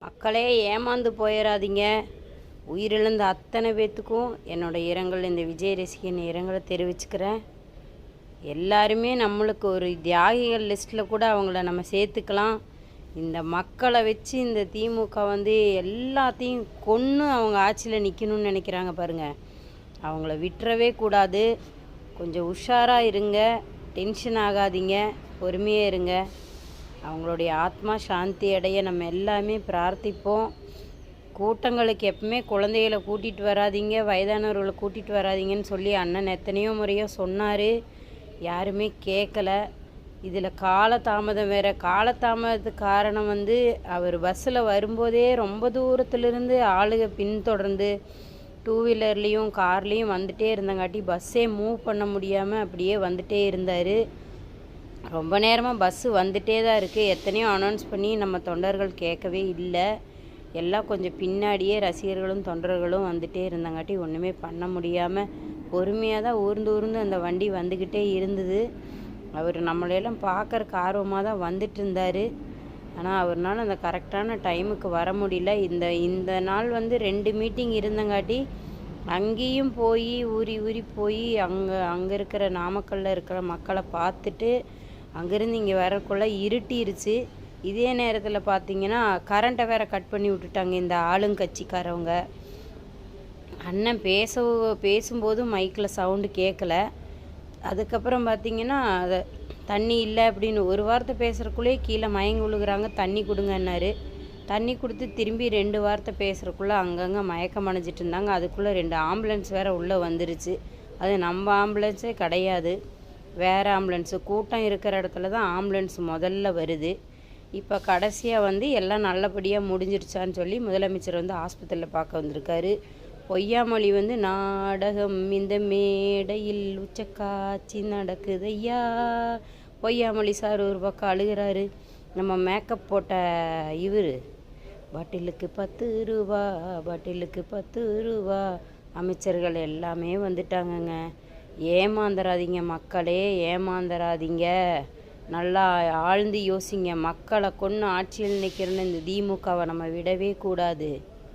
மக்களே ஏமாந்து போயிடாதீங்க. உயிரிழந்த அத்தனை பேர்த்துக்கும் என்னோடய இரங்கல், இந்த விஜய் ரசிகன் இரங்கலை தெரிவிச்சுக்கிறேன். எல்லாருமே நம்மளுக்கு ஒரு தியாகிகள் லிஸ்ட்டில் கூட அவங்கள நம்ம சேர்த்துக்கலாம். இந்த மக்களை வச்சு இந்த திமுக எல்லாத்தையும் கொன்று அவங்க ஆட்சியில் நிற்கணும்னு நினைக்கிறாங்க பாருங்கள். அவங்கள விட்டுறவே கூடாது. கொஞ்சம் உஷாராக இருங்க, டென்ஷன் ஆகாதீங்க, பொறுமையாக இருங்க. அவங்களுடைய ஆத்மா சாந்தி அடைய நம்ம எல்லாமே பிரார்த்திப்போம். கூட்டங்களுக்கு எப்பவுமே குழந்தைகளை கூட்டிகிட்டு வராதிங்க, வயதானவர்களை கூட்டிகிட்டு வராதிங்கன்னு சொல்லி அண்ணன் எத்தனையோ முறையோ சொன்னார். யாருமே கேட்கல. இதில் காலதாமதம் வேறு. காலதாமதத்துக்கு காரணம் அவர் பஸ்ஸில் வரும்போதே ரொம்ப தூரத்துலேருந்து ஆளுக பின்தொடர்ந்து டூ வீலர்லேயும் கார்லேயும் வந்துகிட்டே இருந்தங்காட்டி பஸ்ஸே மூவ் பண்ண முடியாமல் அப்படியே வந்துகிட்டே இருந்தார். ரொம்ப நேரமாக பஸ்ஸு வந்துகிட்டே தான் இருக்குது. எத்தனையோ அனௌன்ஸ் பண்ணி நம்ம தொண்டர்கள் கேட்கவே இல்லை. எல்லாம் கொஞ்சம் பின்னாடியே ரசிகர்களும் தொண்டர்களும் வந்துகிட்டே இருந்தங்காட்டி ஒன்றுமே பண்ண முடியாமல் பொறுமையாக தான் ஊர்ந்து அந்த வண்டி வந்துக்கிட்டே இருந்தது. அவர் நம்மளையெல்லாம் பார்க்குறக்கு ஆர்வமாக தான் வந்துட்டு இருந்தார். ஆனால் அவர்னால அந்த கரெக்டான டைமுக்கு வர முடியல. இந்த நாள் 2 மீட்டிங் இருந்தங்காட்டி அங்கேயும் போய் ஊறி போய் அங்கே இருக்கிற நாமக்கல்லில் இருக்கிற மக்களை பார்த்துட்டு அங்கேருந்து இங்கே வரக்குள்ளே இருட்டிருச்சு. இதே நேரத்தில் பார்த்திங்கன்னா கரண்ட்டை வேறு கட் பண்ணி விட்டுட்டாங்க இந்த ஆளுங்கட்சிக்காரவங்க. அண்ணன் பேசும்போது மைக்கில் சவுண்டு கேட்கல. அதுக்கப்புறம் பார்த்திங்கன்னா தண்ணி இல்லை அப்படின்னு ஒரு வார்த்தை பேசுகிறக்குள்ளே கீழே மயங்கி விழுகிறாங்க. தண்ணி கொடுங்கன்னாரு. தண்ணி கொடுத்து திரும்பி 2 வார்த்தை பேசுகிறக்குள்ளே அங்கங்கே மயக்கம் அடைஞ்சிட்டு இருந்தாங்க. அதுக்குள்ளே 2 ஆம்புலன்ஸ் வேறு உள்ளே வந்துருச்சு. அது நம்ம ஆம்புலன்ஸே கிடையாது, வேறு ஆம்புலன்ஸு. கூட்டம் இருக்கிற இடத்துல தான் ஆம்புலன்ஸ் முதல்ல வருது. இப்போ கடைசியாக எல்லாம் நல்லபடியாக முடிஞ்சிருச்சான்னு சொல்லி முதலமைச்சர் ஆஸ்பத்திரியில் பார்க்க வந்திருக்காரு. பொய்யாமொழி நாடகம் இந்த மேடையில் உச்சக்காட்சி நடக்குதையா. பொய்யாமொழி சார் ஒரு பக்கம் அழுகிறாரு. நம்ம மேக்கப் போட்ட இவர் பாட்டிலுக்கு 10 ரூபா, பாட்டிலுக்கு 10 ரூபா. அமைச்சர்கள் எல்லாமே வந்துட்டாங்கங்க. ஏமாந்துடாதீங்க மக்களே, ஏமாந்துடாதீங்க. நல்லா ஆழ்ந்து யோசிங்க. மக்களை கொன்று ஆட்சியில் நிற்கிறன்னு இந்த திமுகவை நம்ம விடவே கூடாது.